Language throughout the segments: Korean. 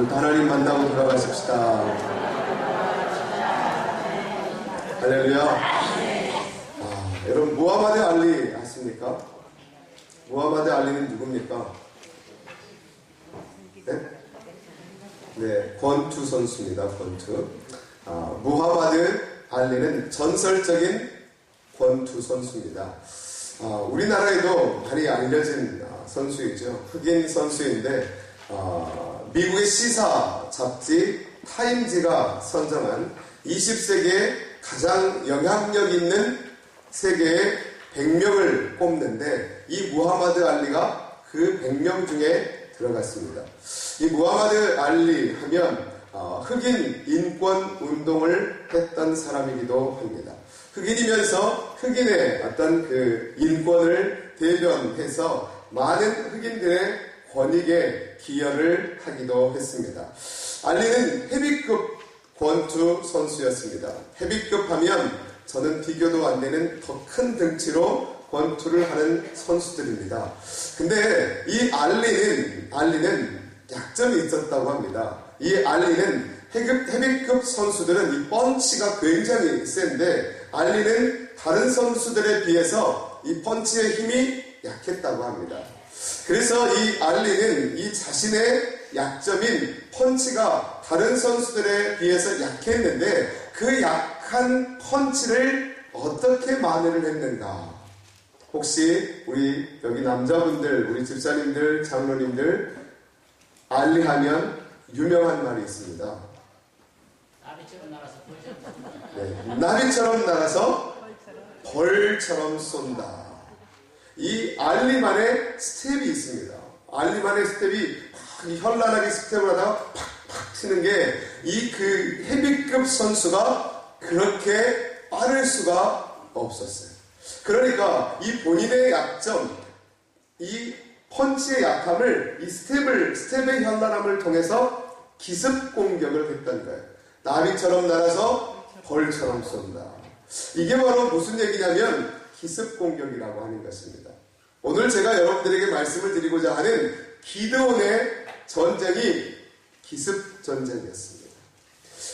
오늘 하나님 만나고 돌아가십시다. 할렐루야. 여러분 무하마드 알리 아십니까? 무하마드 알리는 누굽니까? 네, 권투 선수입니다. 권투. 무하마드 알리는 전설적인 권투 선수입니다. 우리나라에도 많이 알려진 선수이죠. 흑인 선수인데 미국의 시사 잡지 타임지가 선정한 20세기에 가장 영향력 있는 세계의 100명을 꼽는데 이 무하마드 알리가 그 100명 중에 들어갔습니다. 이 무하마드 알리 하면 흑인 인권 운동을 했던 사람이기도 합니다. 흑인이면서 흑인의 어떤 그 인권을 대변해서 많은 흑인들의 권익에 기여를 하기도 했습니다. 알리는 헤비급 권투 선수였습니다. 헤비급 하면 저는 비교도 안 되는 더 큰 등치로 권투를 하는 선수들입니다. 근데 이 알리는 약점이 있었다고 합니다. 이 알리는 헤비급 선수들은 이 펀치가 굉장히 센데 알리는 다른 선수들에 비해서 이 펀치의 힘이 약했다고 합니다. 그래서 이 알리는 이 자신의 약점인 펀치가 다른 선수들에 비해서 약했는데 그 약한 펀치를 어떻게 만회를 했는가? 혹시 우리 여기 남자분들, 우리 집사님들, 장로님들 알리하면 유명한 말이 있습니다. 나비처럼 날아서 벌처럼 쏜다. 네, 나비처럼 날아서 벌처럼 쏜다. 이 알리만의 스텝이 있습니다. 알리만의 스텝이 현란하게 스텝을 하다가 팍팍 치는 게 이 그 헤비급 선수가 그렇게 빠를 수가 없었어요. 그러니까 이 본인의 약점, 이 펀치의 약함을 이 스텝의 현란함을 통해서 기습 공격을 했던 거예요. 나비처럼 날아서 벌처럼 쏜다. 이게 바로 무슨 얘기냐면 기습 공격이라고 하는 것입니다. 오늘 제가 여러분들에게 말씀을 드리고자 하는 기드온의 전쟁이 기습 전쟁이었습니다.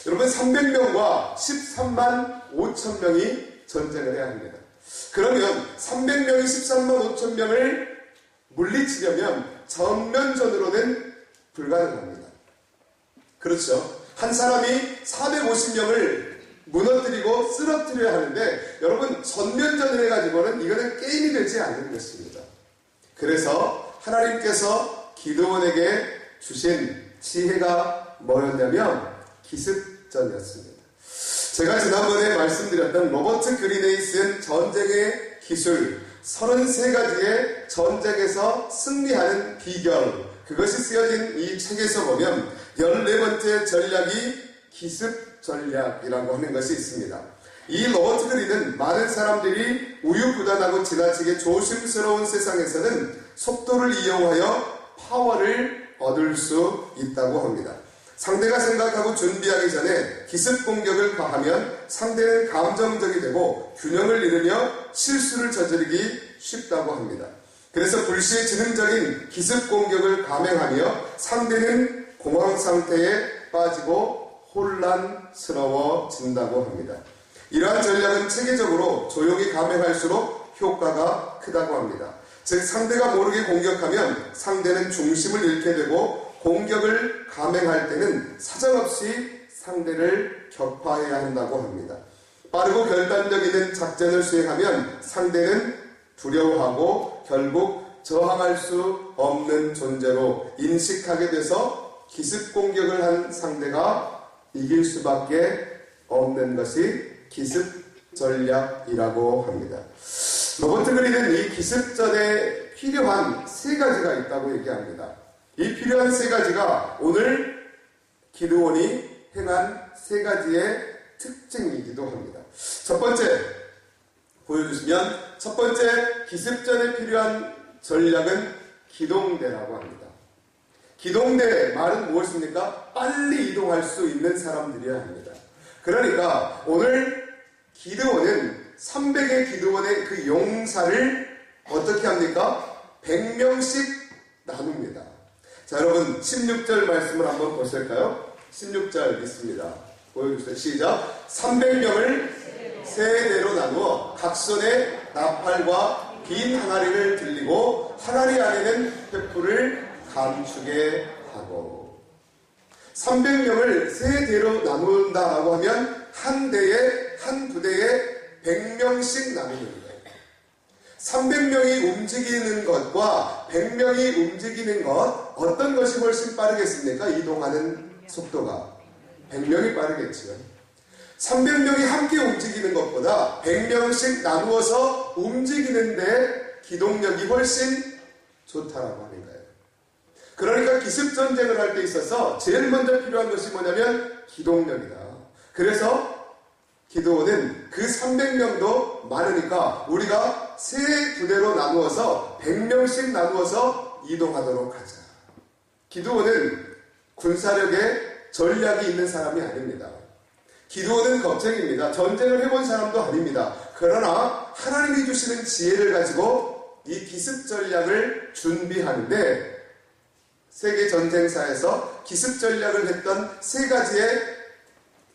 여러분 300명과 13만 5천 명이 전쟁을 해야 합니다. 그러면 300명이 13만 5천 명을 물리치려면 전면전으로는 불가능합니다. 그렇죠? 한 사람이 450명을 무너뜨리고 쓰러뜨려야 하는데 여러분 전면전을 해가지고는 이거는 게임이 되지 않는 것입니다. 그래서 하나님께서 기드온에게 주신 지혜가 뭐였냐면 기습전이었습니다. 제가 지난번에 말씀드렸던 로버트 그린이 쓴 전쟁의 기술 33가지의 전쟁에서 승리하는 비결, 그것이 쓰여진 이 책에서 보면 14번째 전략이 기습 전략이라고 하는 것이 있습니다. 이 로버트 그린은 많은 사람들이 우유부단하고 지나치게 조심스러운 세상에서는 속도를 이용하여 파워를 얻을 수 있다고 합니다. 상대가 생각하고 준비하기 전에 기습 공격을 가하면 상대는 감정적이 되고 균형을 잃으며 실수를 저지르기 쉽다고 합니다. 그래서 불시지능적인 기습 공격을 감행하며 상대는 공황 상태에 빠지고 혼란스러워진다고 합니다. 이러한 전략은 체계적으로 조용히 감행할수록 효과가 크다고 합니다. 즉 상대가 모르게 공격하면 상대는 중심을 잃게 되고 공격을 감행할 때는 사정없이 상대를 격파해야 한다고 합니다. 빠르고 결단력 있는 작전을 수행하면 상대는 두려워하고 결국 저항할 수 없는 존재로 인식하게 돼서 기습 공격을 한 상대가 이길 수밖에 없는 것이 기습 전략이라고 합니다. 로버트 그린은 이 기습전에 필요한 3가지가 있다고 얘기합니다. 이 필요한 3가지가 오늘 기드온이 행한 3가지의 특징이기도 합니다. 첫 번째 보여주시면 첫 번째 기습전에 필요한 전략은 기동대라고 합니다. 기동대 말은 무엇입니까? 빨리 이동할 수 있는 사람들이어야 합니다. 그러니까 오늘 기드온은 300의 기드온의 그 용사를 어떻게 합니까? 100명씩 나눕니다. 자, 여러분 16절 말씀을 한번 보실까요? 16절 있습니다. 보여주세요. 시작. 300명을 세 대로 나누어 각 손에 나팔과 빈 항아리를 들리고 항아리 안에는 횃불을 감추게 하고. 300명을 세 대로 나눈다라고 하면 한 대에 한 부대에 100명씩 나누는 거예요. 300명이 움직이는 것과 100명이 움직이는 것, 어떤 것이 훨씬 빠르겠습니까? 이동하는 속도가 100명이 빠르겠죠. 300명이 함께 움직이는 것보다 100명씩 나누어서 움직이는데 기동력이 훨씬 좋다라고 하는 거예요. 그러니까 기습전쟁을 할 때 있어서 제일 먼저 필요한 것이 뭐냐면 기동력이다. 그래서 기드온은 그 300명도 많으니까 우리가 세 부대로 나누어서 100명씩 나누어서 이동하도록 하자. 기드온은 군사력에 전략이 있는 사람이 아닙니다. 기드온은 겁쟁입니다. 전쟁을 해본 사람도 아닙니다. 그러나 하나님이 주시는 지혜를 가지고 이 기습 전략을 준비하는데 세계 전쟁사에서 기습 전략을 했던 세 가지의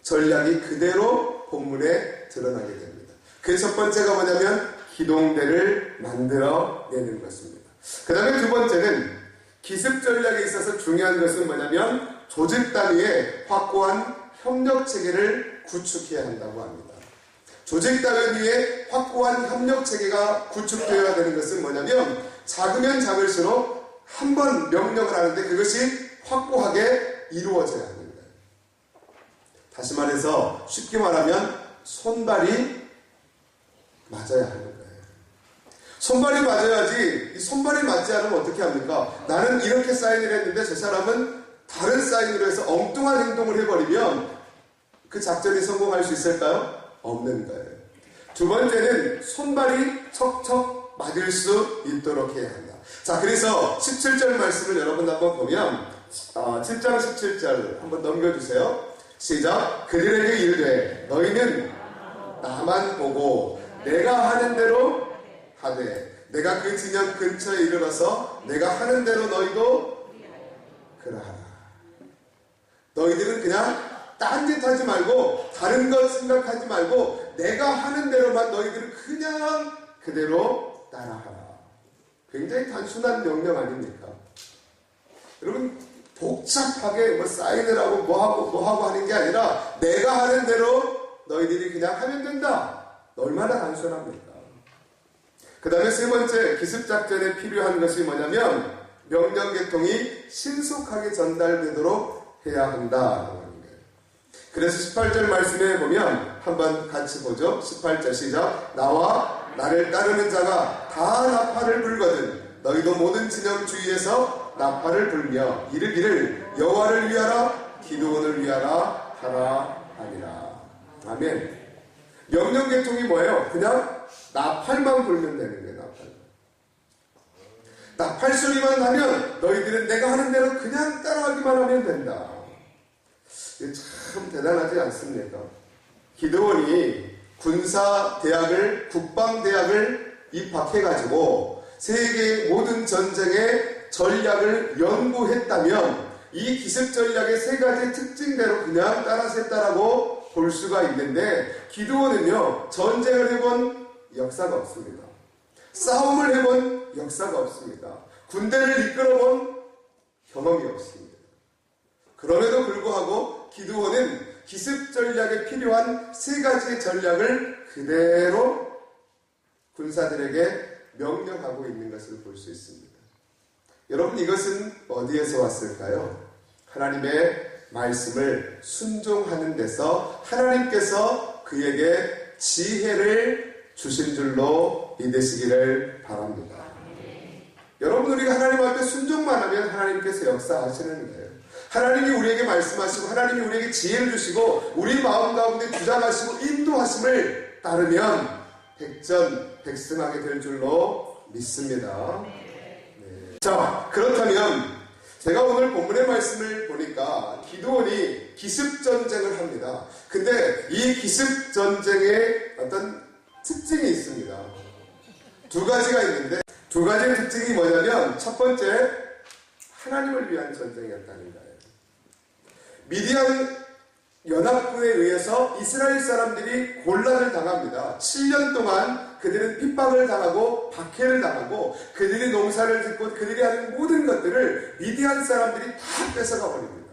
전략이 그대로 본문에 드러나게 됩니다. 그 첫 번째가 뭐냐면 기동대를 만들어내는 것입니다. 그 다음에 두 번째는 기습 전략에 있어서 중요한 것은 뭐냐면 조직 단위의 확고한 협력 체계를 구축해야 한다고 합니다. 조직 단위의 확고한 협력 체계가 구축되어야 되는 것은 뭐냐면 작으면 작을수록 한 번 명령을 하는데 그것이 확고하게 이루어져야 합니다. 다시 말해서 쉽게 말하면 손발이 맞아야 하는 거예요. 손발이 맞아야지. 이 손발이 맞지 않으면 어떻게 합니까? 나는 이렇게 사인을 했는데 저 사람은 다른 사인으로 해서 엉뚱한 행동을 해버리면 그 작전이 성공할 수 있을까요? 없는 거예요. 두 번째는 손발이 척척 맞을 수 있도록 해야 한다. 자, 그래서 17절 말씀을 여러분 한번 보면 7장 17절 한번 넘겨주세요. 시작. 그들에게 이르되 너희는 나만 보고 내가 하는 대로 하되 내가 그 진영 근처에 이르러서 내가 하는 대로 너희도 그러하라. 너희들은 그냥 딴짓하지 말고 다른 것 생각하지 말고 내가 하는 대로만 너희들은 그냥 그대로 따라하라. 굉장히 단순한 명령 아닙니까? 여러분 복잡하게 뭐 사인을 하고 뭐 하고 하는 게 아니라 내가 하는 대로 너희들이 그냥 하면 된다. 얼마나 단순합니까? 그 다음에 세 번째 기습작전에 필요한 것이 뭐냐면 명령 계통이 신속하게 전달되도록 해야 한다. 그래서 18절 말씀에 보면 한번 같이 보죠. 18절 시작. 나와 나를 따르는 자가 다 나팔을 불거든 너희도 모든 진영 주위에서 나팔을 불며 이르기를 여호와를 위하라 기드온을 위하라 하라 하니라. 아멘. 명령 계통이 뭐예요? 그냥 나팔만 불면 되는 거예요. 나팔 소리만 나면 너희들은 내가 하는 대로 그냥 따라하기만 하면 된다. 이게 참 대단하지 않습니까? 기드온이 군사대학을 국방대학을 입학해가지고 세계 모든 전쟁의 전략을 연구했다면 이 기습 전략의 세 가지 특징대로 그냥 따라서 했다라고 볼 수가 있는데 기드온은요 전쟁을 해본 역사가 없습니다. 싸움을 해본 역사가 없습니다. 군대를 이끌어본 경험이 없습니다. 그럼에도 불구하고 기드온은 기습 전략에 필요한 세 가지의 전략을 그대로 군사들에게 명령하고 있는 것을 볼 수 있습니다. 여러분 이것은 어디에서 왔을까요? 하나님의 말씀을 순종하는 데서 하나님께서 그에게 지혜를 주신 줄로 믿으시기를 바랍니다. 여러분 우리가 하나님 앞에 순종만 하면 하나님께서 역사하시는 거예요. 하나님이 우리에게 말씀하시고 하나님이 우리에게 지혜를 주시고 우리 마음 가운데 주장하시고 인도하심을 따르면 백전백승하게 될 줄로 믿습니다. 네. 자, 그렇다면 제가 오늘 본문의 말씀을 보니까 기드온이 기습전쟁을 합니다. 근데 이 기습전쟁에 어떤 특징이 있습니다. 두 가지가 있는데 두 가지의 특징이 뭐냐면 첫 번째 하나님을 위한 전쟁이었다는 거예요. 미디안 연합군에 의해서 이스라엘 사람들이 곤란을 당합니다. 7년 동안 그들은 핍박을 당하고 박해를 당하고 그들이 농사를 짓고 그들이 하는 모든 것들을 미디안 사람들이 다 뺏어가 버립니다.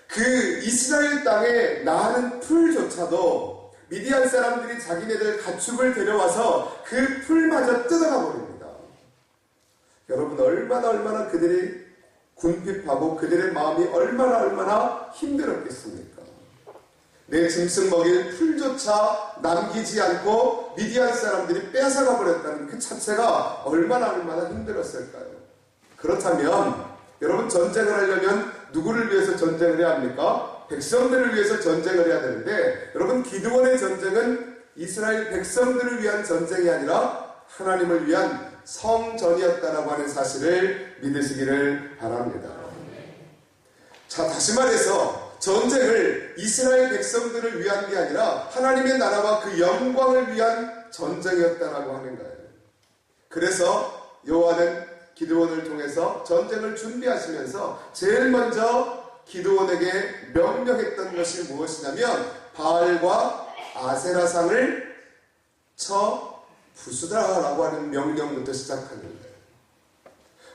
그 이스라엘 땅에 나는 풀조차도 미디안 사람들이 자기네들 가축을 데려와서 그 풀마저 뜯어가 버립니다. 여러분 얼마나 그들이 궁핍하고 그들의 마음이 얼마나 힘들었겠습니까? 내 짐승 먹일 풀조차 남기지 않고 미디안 사람들이 뺏어가 버렸다는 그 자체가 얼마나 힘들었을까요? 그렇다면 여러분 전쟁을 하려면 누구를 위해서 전쟁을 해야 합니까? 백성들을 위해서 전쟁을 해야 되는데 여러분 기드온의 전쟁은 이스라엘 백성들을 위한 전쟁이 아니라 하나님을 위한 성전이었다라고 하는 사실을 믿으시기를 바랍니다. 자, 다시 말해서 전쟁을 이스라엘 백성들을 위한 게 아니라 하나님의 나라와 그 영광을 위한 전쟁이었다라고 하는 거예요. 그래서 여호와는 기드온을 통해서 전쟁을 준비하시면서 제일 먼저 기드온에게 명령했던 것이 무엇이냐면 바알과 아세라상을 쳐 부수다라고 하는 명령부터 시작하는 거예요.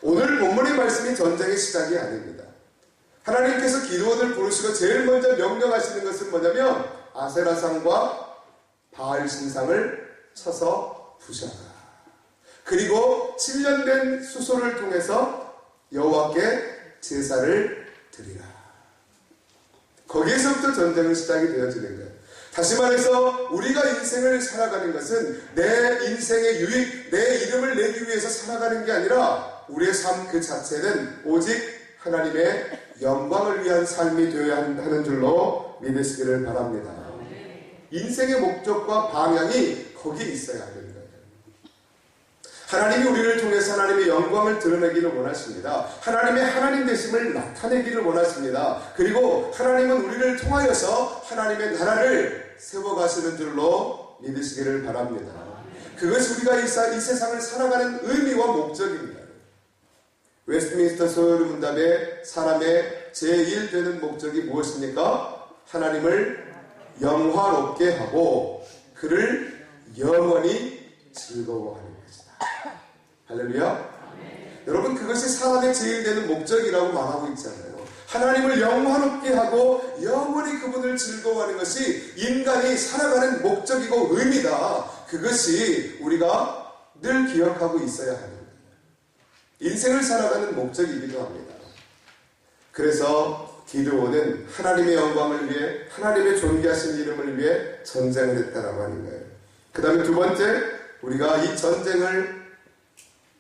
오늘 본문의 말씀이 전쟁의 시작이 아닙니다. 하나님께서 기드온을 부르시고 제일 먼저 명령하시는 것은 뭐냐면 아세라상과 바알 신상을 쳐서 부셔라. 그리고 7년 된 수소를 통해서 여호와께 제사를 드리라. 거기에서부터 전쟁은 시작이 되어지는 거예요. 다시 말해서 우리가 인생을 살아가는 것은 내 인생의 유익, 내 이름을 내기 위해서 살아가는 게 아니라 우리의 삶 그 자체는 오직 하나님의 영광을 위한 삶이 되어야 하는 줄로 믿으시기를 바랍니다. 인생의 목적과 방향이 거기에 있어야 하는 거예요. 하나님이 우리를 통해서 하나님의 영광을 드러내기를 원하십니다. 하나님의 하나님 되심을 나타내기를 원하십니다. 그리고 하나님은 우리를 통하여서 하나님의 나라를 세워가시는 줄로 믿으시기를 바랍니다. 그것이 우리가 이 세상을 살아가는 의미와 목적입니다. 웨스트민스터 소요문답의 사람의 제1되는 목적이 무엇입니까? 하나님을 영화롭게 하고 그를 영원히 즐거워하는 것이다. 할렐루야. 여러분 그것이 사람의 제일 되는 목적이라고 말하고 있잖아요. 하나님을 영화롭게 하고 영원히 그분을 즐거워하는 것이 인간이 살아가는 목적이고 의미다. 그것이 우리가 늘 기억하고 있어야 하는 거예요. 인생을 살아가는 목적이기도 합니다. 그래서 기드온은 하나님의 영광을 위해 하나님의 존귀하신 이름을 위해 전쟁을 했다라고 하는 거예요. 그 다음에 두 번째 우리가 이 전쟁을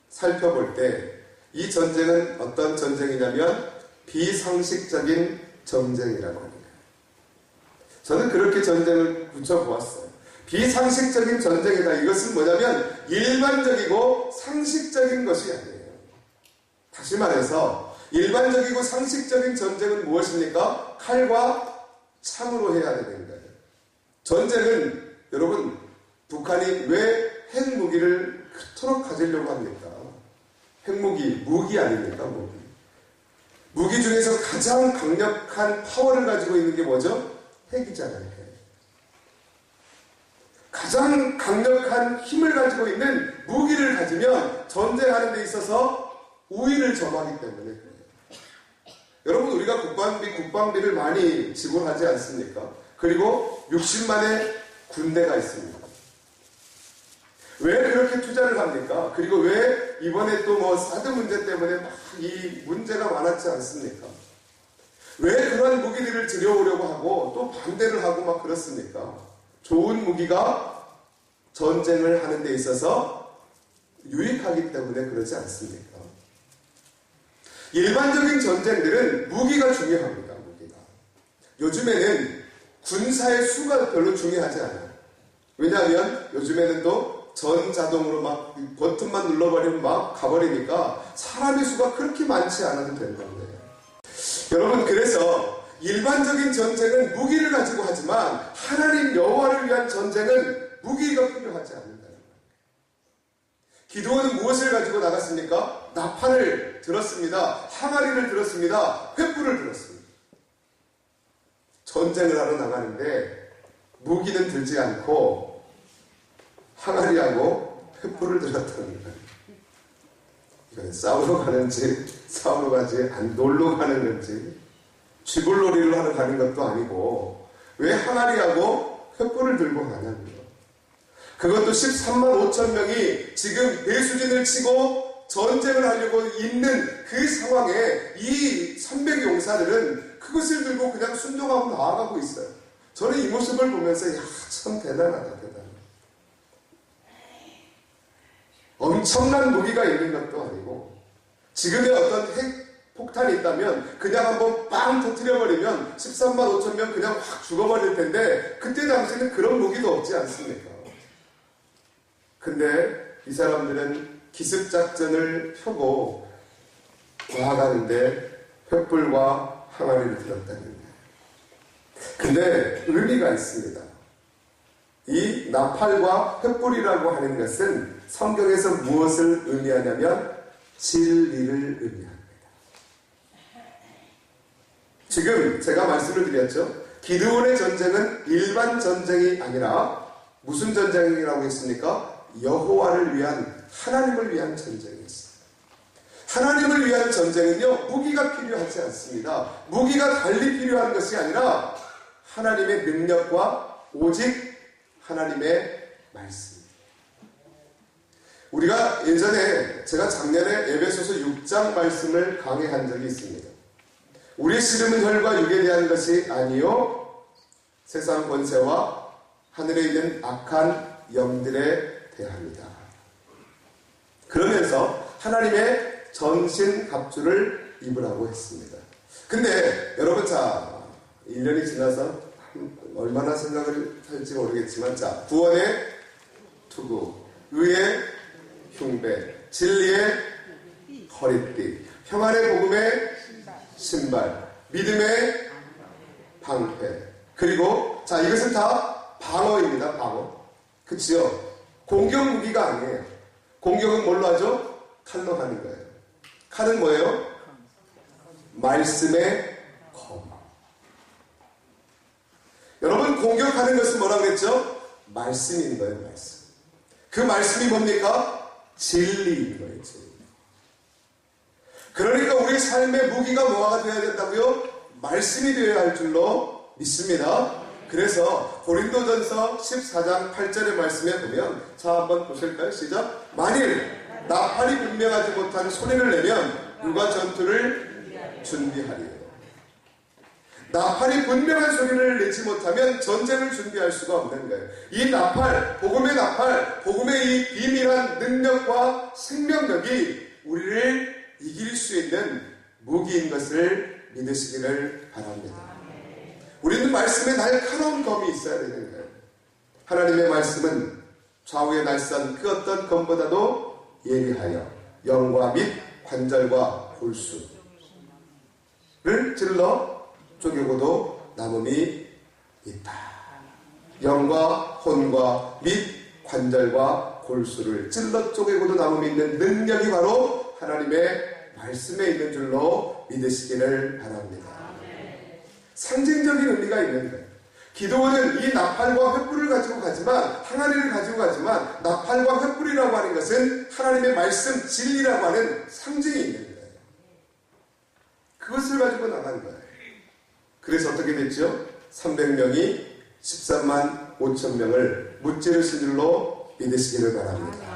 살펴볼 때 이 전쟁은 어떤 전쟁이냐면 비상식적인 전쟁이라고 하는 거예요. 저는 그렇게 전쟁을 붙여보았어요. 비상식적인 전쟁이다. 이것은 뭐냐면 일반적이고 상식적인 것이 아니에요. 다시 말해서 일반적이고 상식적인 전쟁은 무엇입니까? 칼과 창으로 해야 되는 거예요. 전쟁은 여러분 북한이 왜 핵무기를 그토록 가지려고 합니까? 핵무기, 무기 아닙니까? 무기 중에서 가장 강력한 파워를 가지고 있는 게 뭐죠? 핵이잖아요. 핵. 가장 강력한 힘을 가지고 있는 무기를 가지면 전쟁하는 데 있어서 우위를 점하기 때문에 그래요. 여러분 우리가 국방비를 많이 지불하지 않습니까? 그리고 60만의 군대가 있습니다. 왜 그렇게 투자를 합니까? 그리고 왜 이번에 또 사드 문제 때문에 막 이 문제가 많았지 않습니까? 왜 그런 무기들을 들여오려고 하고 또 반대를 하고 막 그렇습니까? 좋은 무기가 전쟁을 하는 데 있어서 유익하기 때문에 그러지 않습니까? 일반적인 전쟁들은 무기가 중요합니다. 무기가. 요즘에는 군사의 수가 별로 중요하지 않아요. 왜냐하면 요즘에는 또 전자동으로 막 버튼만 눌러버리면 막 가버리니까 사람의 수가 그렇게 많지 않아도 된다는 거예요. 여러분 그래서 일반적인 전쟁은 무기를 가지고 하지만 하나님 여호와를 위한 전쟁은 무기가 필요하지 않는다는 거예요. 기드온은 무엇을 가지고 나갔습니까? 나팔을 들었습니다. 항아리를 들었습니다. 횃불을 들었습니다. 전쟁을 하러 나가는데 무기는 들지 않고 항아리하고 횃불을 들었다는 거예요. 이건 싸우러 가는지 싸우러 가지 안 놀러 가는 건지 쥐불놀이를 하러 가는 것도 아니고 왜 항아리하고 횃불을 들고 가냐고요. 그것도 13만 5천 명이 지금 배수진을 치고 전쟁을 하려고 있는 그 상황에 이 300용사들은 그것을 들고 그냥 순종하고 나아가고 있어요. 저는 이 모습을 보면서 참 대단하다, 대단하다. 엄청난 무기가 있는 것도 아니고 지금의 어떤 핵폭탄이 있다면 그냥 한번 빵 터뜨려버리면 13만 5천 명 그냥 확 죽어버릴 텐데 그때 당시에는 그런 무기도 없지 않습니까? 근데 이 사람들은 기습작전을 펴고 나아가는데 횃불과 항아리를 들었다는 거예요. 근데 의미가 있습니다. 이 나팔과 횃불이라고 하는 것은 성경에서 무엇을 의미하냐면 진리를 의미합니다. 지금 제가 말씀을 드렸죠. 기드온의 전쟁은 일반 전쟁이 아니라 무슨 전쟁이라고 했습니까? 여호와를 위한, 하나님을 위한 전쟁이었어요. 하나님을 위한 전쟁은요, 무기가 필요하지 않습니다. 무기가 달리 필요한 것이 아니라 하나님의 능력과 오직 하나님의 말씀. 우리가 예전에 제가 작년에 에베소서 6장 말씀을 강해한 적이 있습니다. 우리의 씨름은 혈과 육에 대한 것이 아니요 세상 권세와 하늘에 있는 악한 영들에 대합니다. 그러면서 하나님의 전신 갑주를 입으라고 했습니다. 근데 여러분, 자 1년이 지나서 얼마나 생각을 할지 모르겠지만, 자, 구원의 투구, 의의 흉배, 진리의 허리띠, 평안의 복음의 신발, 믿음의 방패, 그리고 자, 이것은 다 방어입니다. 방어. 그치요? 공격 무기가 아니에요. 공격은 뭘로 하죠? 칼로 하는 거예요. 칼은 뭐예요? 말씀의 검. 여러분, 공격하는 것은 뭐라고 했죠? 말씀인 거예요. 말씀. 그 말씀이 뭡니까? 진리인 거예요. 진리. 그러니까 우리 삶의 무기가 뭐가 되어야 된다고요? 말씀이 되어야 할 줄로 믿습니다. 그래서 고린도전서 14장 8절의 말씀에 보면, 자, 한번 보실까요? 시작. 만일 나팔이 분명하지 못한 소리를 내면 누가 전투를 준비하리요. 나팔이 분명한 소리를 내지 못하면 전쟁을 준비할 수가 없는 거예요. 이 나팔, 복음의 나팔, 복음의 이 비밀한 능력과 생명력이 우리를 이길 수 있는 무기인 것을 믿으시기를 바랍니다. 우리는 말씀에 날카로운 검이 있어야 되는 거예요. 하나님의 말씀은 좌우의 날선 그 어떤 검보다도 예리하여 영과 및 관절과 골수를 찔러 쪼개고도 남음이 있다. 영과 혼과 및 관절과 골수를 찔러 쪼개고도 남음이 있는 능력이 바로 하나님의 말씀에 있는 줄로 믿으시기를 바랍니다. 상징적인 의미가 있는 거예요. 기도원은 이 나팔과 횃불을 가지고 가지만, 항아리를 가지고 가지만, 나팔과 횃불이라고 하는 것은 하나님의 말씀, 진리라고 하는 상징이 있는 거예요. 그것을 가지고 나간 거예요. 그래서 어떻게 됐죠? 300명이 13만 5천 명을 무찌르신 줄로 믿으시기를 바랍니다.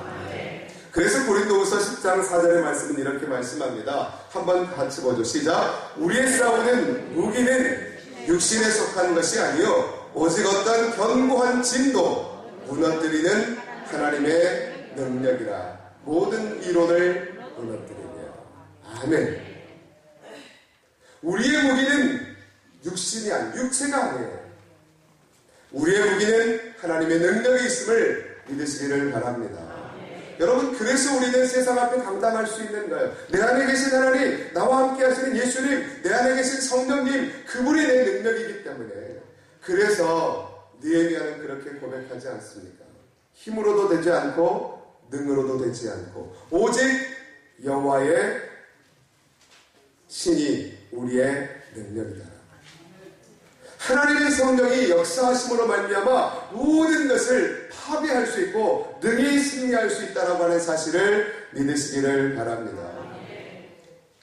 그래서 고린도후서 10장 4절의 말씀은 이렇게 말씀합니다. 한번 같이 보죠. 시작. 우리의 싸우는 무기는 육신에 속한 것이 아니요 오직 어떤 견고한 진도 무너뜨리는 하나님의 능력이라. 모든 이론을 무너뜨리며. 아멘. 우리의 무기는 육신이 아니에요. 육체가 아니에요. 우리의 무기는 하나님의 능력이 있음을 믿으시기를 바랍니다. 여러분, 그래서 우리는 세상 앞에 감당할 수 있는 거예요. 내 안에 계신 하나님, 나와 함께 하시는 예수님, 내 안에 계신 성령님, 그분이 내 능력이기 때문에. 그래서 느헤미야는 그렇게 고백하지 않습니까? 힘으로도 되지 않고 능으로도 되지 않고 오직 여호와의 신이 우리의 능력이다. 하나님의 성령이 역사하심으로 말미암아 모든 것을 파괴할 수 있고 능히 승리할 수 있다라고 하는 사실을 믿으시기를 바랍니다.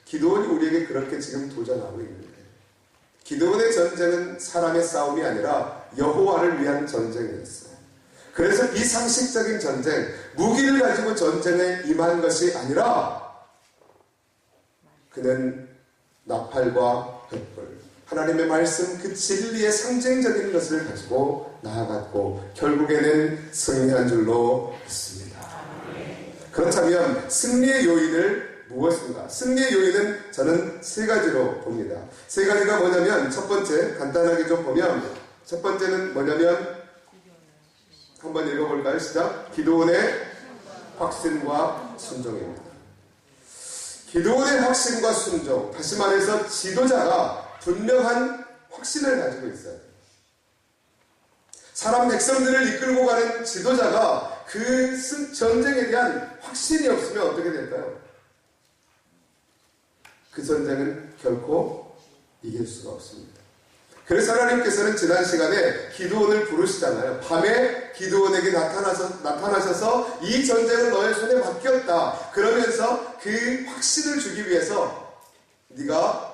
기드온이 우리에게 그렇게 지금 도전하고 있는데, 기드온의 전쟁은 사람의 싸움이 아니라 여호와를 위한 전쟁이었어요. 그래서 비상식적인 전쟁, 무기를 가지고 전쟁에 임한 것이 아니라 그는 나팔과 횃불, 하나님의 말씀 그 진리의 상징적인 것을 가지고 나아갔고 결국에는 승리한 줄로 믿습니다. 그렇다면 승리의 요인을 무엇인가? 승리의 요인은 저는 세 가지로 봅니다. 세 가지가 뭐냐면, 첫 번째, 간단하게 좀 보면, 첫 번째는 뭐냐면, 한번 읽어볼까요? 시작. 기드온의 확신과 순종입니다. 기드온의 확신과 순종, 다시 말해서 지도자가 분명한 확신을 가지고 있어요. 사람 백성들을 이끌고 가는 지도자가 그 전쟁에 대한 확신이 없으면 어떻게 될까요? 그 전쟁은 결코 이길 수가 없습니다. 그래서 하나님께서는 지난 시간에 기드온을 부르시잖아요. 밤에 기드온에게 나타나셔서 이 전쟁은 너의 손에 맡겼다. 그러면서 그 확신을 주기 위해서 네가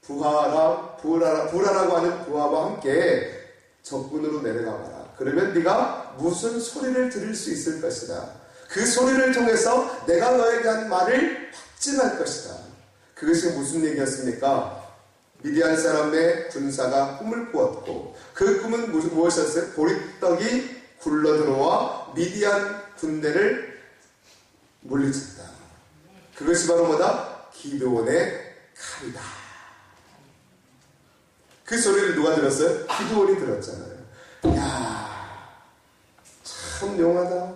부하라고 하는 부하와 함께 적군으로 내려가봐라. 그러면 네가 무슨 소리를 들을 수 있을 것이다. 그 소리를 통해서 내가 너에게 한 말을 확증할 것이다. 그것이 무슨 얘기였습니까? 미디안 사람의 군사가 꿈을 꾸었고 그 꿈은 무엇이었어요? 보리떡이 굴러들어와 미디안 군대를 물리쳤다. 그것이 바로 뭐다? 기드온의 칼이다. 그 소리를 누가 들었어요? 기드온이 들었잖아요. 야, 참 용하다.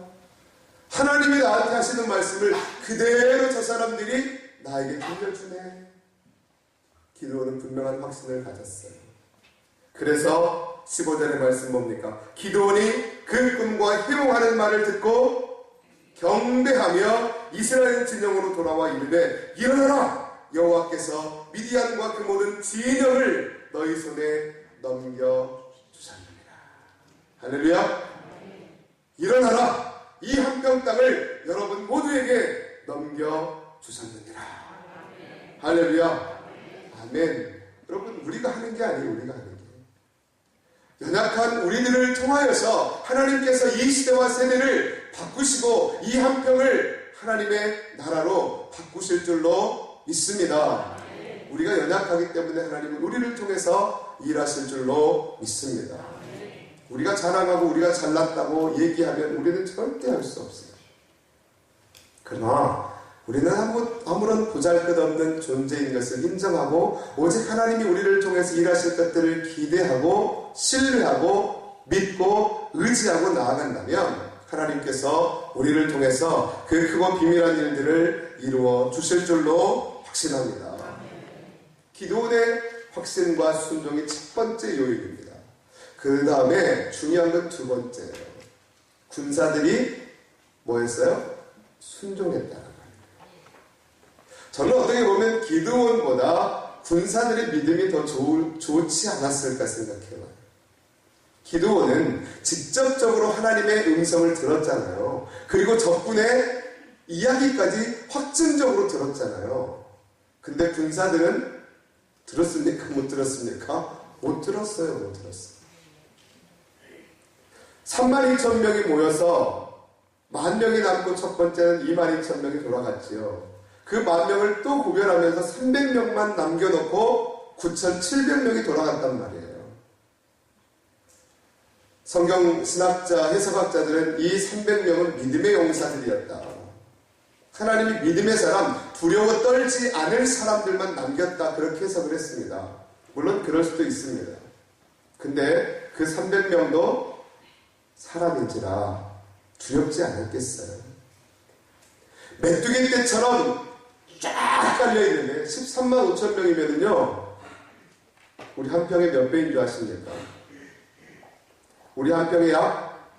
하나님이 나한테 하시는 말씀을 그대로 저 사람들이 나에게 들려주네. 기드온은 분명한 확신을 가졌어요. 그래서 15절의 말씀 뭡니까? 기드온이 그 꿈과 희롱하는 말을 듣고 경배하며 이스라엘 진영으로 돌아와 이르되 일어나라! 여호와께서 미디안과 그 모든 진영을 너희 손에 넘겨주셨느니라. 할렐루야! 일어나라! 이 한평 땅을 여러분 모두에게 넘겨주셨느니라. 할렐루야! 아멘. 여러분, 우리가 하는 게 아니에요. 우리가 하는 게. 연약한 우리들을 통하여서 하나님께서 이 시대와 세대를 바꾸시고 이 한평을 하나님의 나라로 바꾸실 줄로 믿습니다. 우리가 연약하기 때문에 하나님은 우리를 통해서 일하실 줄로 믿습니다. 우리가 자랑하고 우리가 잘났다고 얘기하면 우리는 절대 할 수 없어요. 그러나 우리는 아무런 보잘것없는 존재인 것을 인정하고 오직 하나님이 우리를 통해서 일하실 것들을 기대하고 신뢰하고 믿고 의지하고 나아간다면 하나님께서 우리를 통해서 그 크고 비밀한 일들을 이루어 주실 줄로 확신합니다. 기도의 확신과 순종이 첫 번째 요인입니다. 그 다음에 중요한 건 두 번째예요. 군사들이 뭐 했어요? 순종했다는 거예요. 저는 어떻게 보면 기드온보다 군사들의 믿음이 더 좋지 않았을까 생각해요. 기드온은 직접적으로 하나님의 음성을 들었잖아요. 그리고 적군의 이야기까지 확증적으로 들었잖아요. 근데 군사들은 들었습니까? 못 들었습니까? 못 들었어요. 못 들었어요. 32,000명이 모여서 10,000명이 남고 첫 번째는 22,000명이 돌아갔지요. 그 10,000명을 또 구별하면서 300명만 남겨놓고 9,700명이 돌아갔단 말이에요. 성경 신학자, 해석학자들은 이 300명은 믿음의 용사들이었다. 하나님이 믿음의 사람, 두려워 떨지 않을 사람들만 남겼다. 그렇게 해석을 했습니다. 물론 그럴 수도 있습니다. 근데 그 300명도 사람인지라 두렵지 않았겠어요. 메뚜기 떼처럼 쫙 깔려있는데 13만 5천 명이면은요, 우리 한 평에 몇 배인 줄 아십니까? 우리 한 평에 약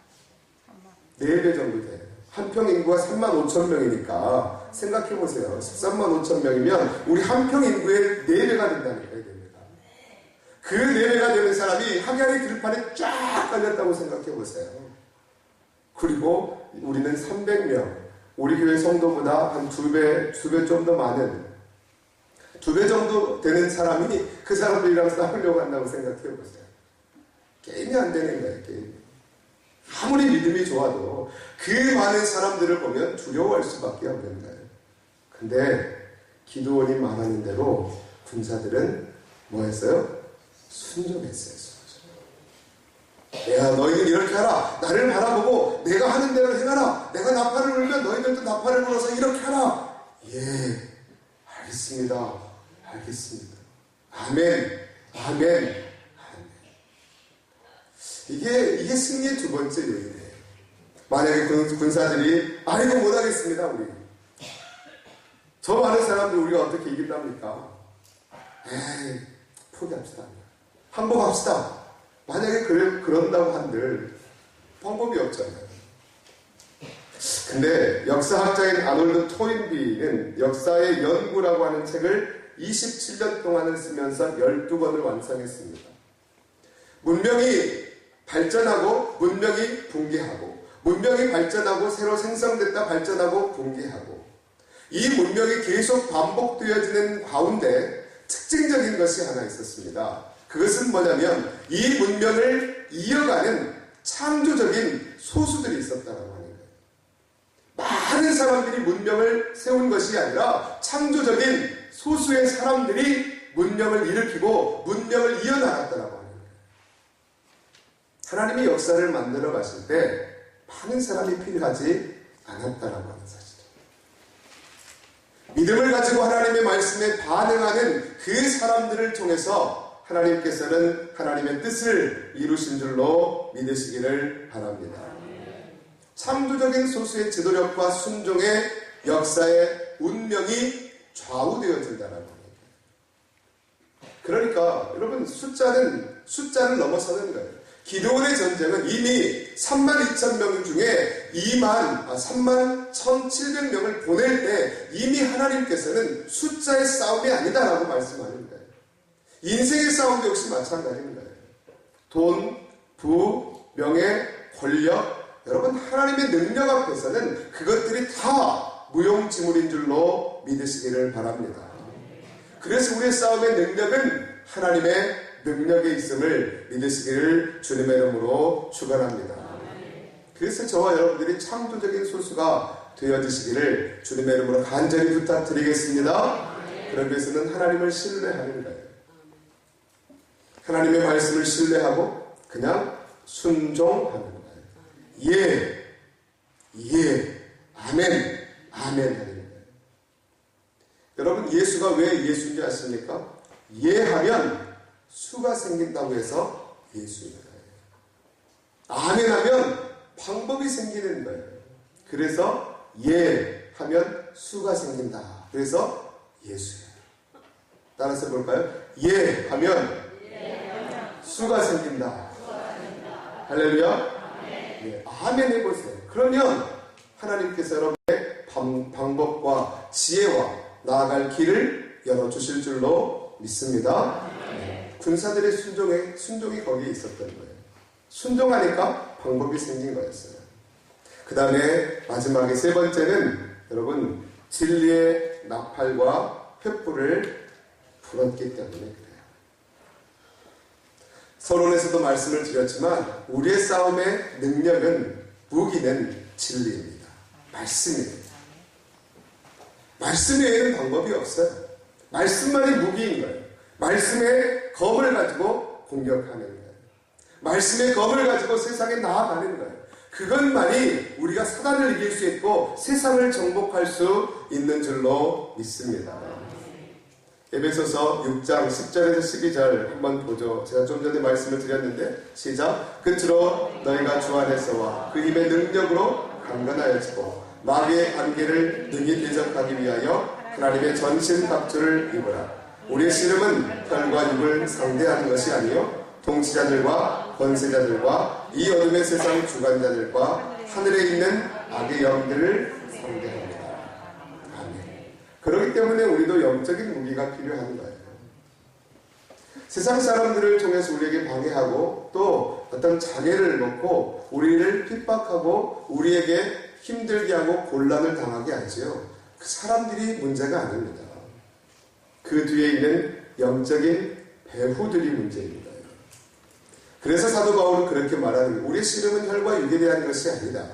4배 정도 돼요. 한평 인구가 35,000명이니까 생각해보세요. 13만 5천 명이면 우리 한평 인구의 4배가 된다니까요. 4배가. 그 4배가 되는 사람이 항해리 들판에 쫙 깔렸다고 생각해보세요. 그리고 우리는 300명, 우리 교회 성도보다 한 2배 좀 더 많은 2배 정도 되는 사람이 그 사람들이랑 싸우려고 한다고 생각해보세요. 게임이 안 되는 거예요. 게임이. 아무리 믿음이 좋아도 그 많은 사람들을 보면 두려워할 수밖에 없는 거예요. 근데 기드온이 말하는 대로 군사들은 뭐 했어요? 순종했어요. 야, 너희들 이렇게 하라. 나를 바라보고 내가 하는 대로 행하라. 내가 나팔을 불면 너희들도 나팔을 불어서 이렇게 하라. 예, 알겠습니다. 알겠습니다. 아멘. 아멘. 이게 승리의 두 번째 요인이에요. 만약에 군사들이 아이고 못하겠습니다. 우리 저 많은 사람들 우리가 어떻게 이긴답니까? 에이, 포기합시다. 항복합시다. 만약에 그런다고 한들 방법이 없잖아요. 근데 역사학자인 아놀드 토인비는 역사의 연구라고 하는 책을 27년 동안을 쓰면서 12권을 완성했습니다. 문명이 발전하고 문명이 붕괴하고 문명이 발전하고 새로 생성됐다 발전하고 붕괴하고 이 문명이 계속 반복되어지는 가운데 특징적인 것이 하나 있었습니다. 그것은 뭐냐면 이 문명을 이어가는 창조적인 소수들이 있었다고 하는 거예요. 많은 사람들이 문명을 세운 것이 아니라 창조적인 소수의 사람들이 문명을 일으키고 문명을 이어나갔다고 하는 거예요. 하나님이 역사를 만들어 가실 때 많은 사람이 필요하지 않았다라고 하는 사실이에요. 믿음을 가지고 하나님의 말씀에 반응하는 그 사람들을 통해서 하나님께서는 하나님의 뜻을 이루신 줄로 믿으시기를 바랍니다. 창조적인 소수의 지도력과 순종의 역사의 운명이 좌우되어진다라고 합니다. 그러니까 여러분 숫자를 넘어서는 거예요. 기드온의 전쟁은 이미 32,000명 중에 31,700명을 보낼 때 이미 하나님께서는 숫자의 싸움이 아니다라고 말씀하는 거예요. 인생의 싸움도 역시 마찬가지인 거예요. 돈, 부, 명예, 권력, 여러분 하나님의 능력 앞에서는 그것들이 다 무용지물인 줄로 믿으시기를 바랍니다. 그래서 우리의 싸움의 능력은 하나님의 능력에 있음을 믿으시기를 주님의 이름으로 축원합니다. 그래서 저와 여러분들이 창조적인 소수가 되어지시기를 주님의 이름으로 간절히 부탁드리겠습니다. 그러기 위해서는 하나님을 신뢰하는 거예요. 하나님의 말씀을 신뢰하고 그냥 순종하는 거예요. 예, 아멘, 아멘 하는 거예요. 여러분 예수가 왜 예수인지 아십니까? 예 하면 수가 생긴다고 해서 예수입니다. 아멘 하면 방법이 생기는 거예요. 그래서 예 하면 수가 생긴다. 그래서 예수예요. 따라서 볼까요? 예 하면 수가 생긴다. 할렐루야. 예, 아멘 해보세요. 그러면 하나님께서 여러분의 방법과 지혜와 나아갈 길을 열어주실 줄로 믿습니다. 군사들의 순종이 거기에 있었던 거예요. 순종하니까 방법이 생긴 거였어요. 그 다음에 마지막에 세 번째는 여러분 진리의 나팔과 횃불을 불었기 때문에 그래요. 서론에서도 말씀을 드렸지만 우리의 싸움의 능력은 무기는 진리입니다. 말씀입니다. 말씀 외에는 방법이 없어요. 말씀만이 무기인 거예요. 말씀의 검을 가지고 공격하는 거예요. 말씀의 검을 가지고 세상에 나아가는 거예요. 그것만이 우리가 사단을 이길 수 있고 세상을 정복할 수 있는 줄로 믿습니다. 에베소서 6장 10절에서 12절 한번 보죠. 제가 좀 전에 말씀을 드렸는데 시작. 끝으로 너희가 주 안에서와 그 힘의 능력으로 강건하여지고 마귀의 관계를 능히 대적하기 위하여 하나님의 전신 갑주를 입으라. 우리의 씨름은 혈과 육을 상대하는 것이 아니요 통치자들과 권세자들과 이 어둠의 세상 주관자들과 하늘에 있는 악의 영들을 상대합니다. 아멘. 그렇기 때문에 우리도 영적인 무기가 필요한 거예요. 세상 사람들을 통해서 우리에게 방해하고 또 어떤 장애를 놓고 우리를 핍박하고 우리에게 힘들게 하고 곤란을 당하게 하지요. 그 사람들이 문제가 아닙니다. 그 뒤에 있는 영적인 배후들이 문제입니다. 그래서 사도 바울은 그렇게 말하는 거예요. 우리의 씨름은 혈과 육에 대한 것이 아니다.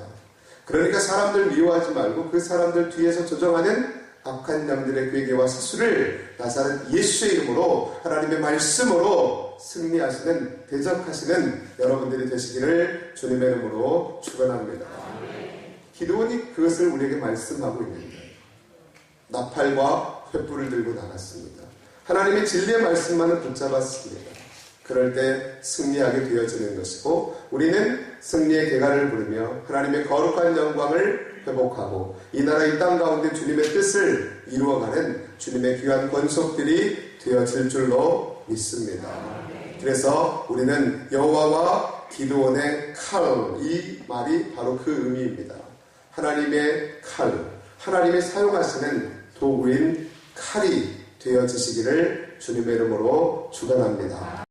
그러니까 사람들 미워하지 말고 그 사람들 뒤에서 조정하는 악한 영들의 괴계와 사수를 나사렛 예수의 이름으로 하나님의 말씀으로 승리하시는 대적하시는 여러분들이 되시기를 주님의 이름으로 축원합니다. 기도원이 그것을 우리에게 말씀하고 있는 거예요. 나팔과 횃불을 들고 나갔습니다. 하나님의 진리의 말씀만을 붙잡았습니다. 그럴 때 승리하게 되어지는 것이고 우리는 승리의 개가를 부르며 하나님의 거룩한 영광을 회복하고 이 나라 이 땅 가운데 주님의 뜻을 이루어가는 주님의 귀한 권속들이 되어질 줄로 믿습니다. 그래서 우리는 여호와와 기드온의 칼, 이 말이 바로 그 의미입니다. 하나님의 칼, 하나님이 사용하시는 도구인 칼이 되어지시기를 주님의 이름으로 축원합니다.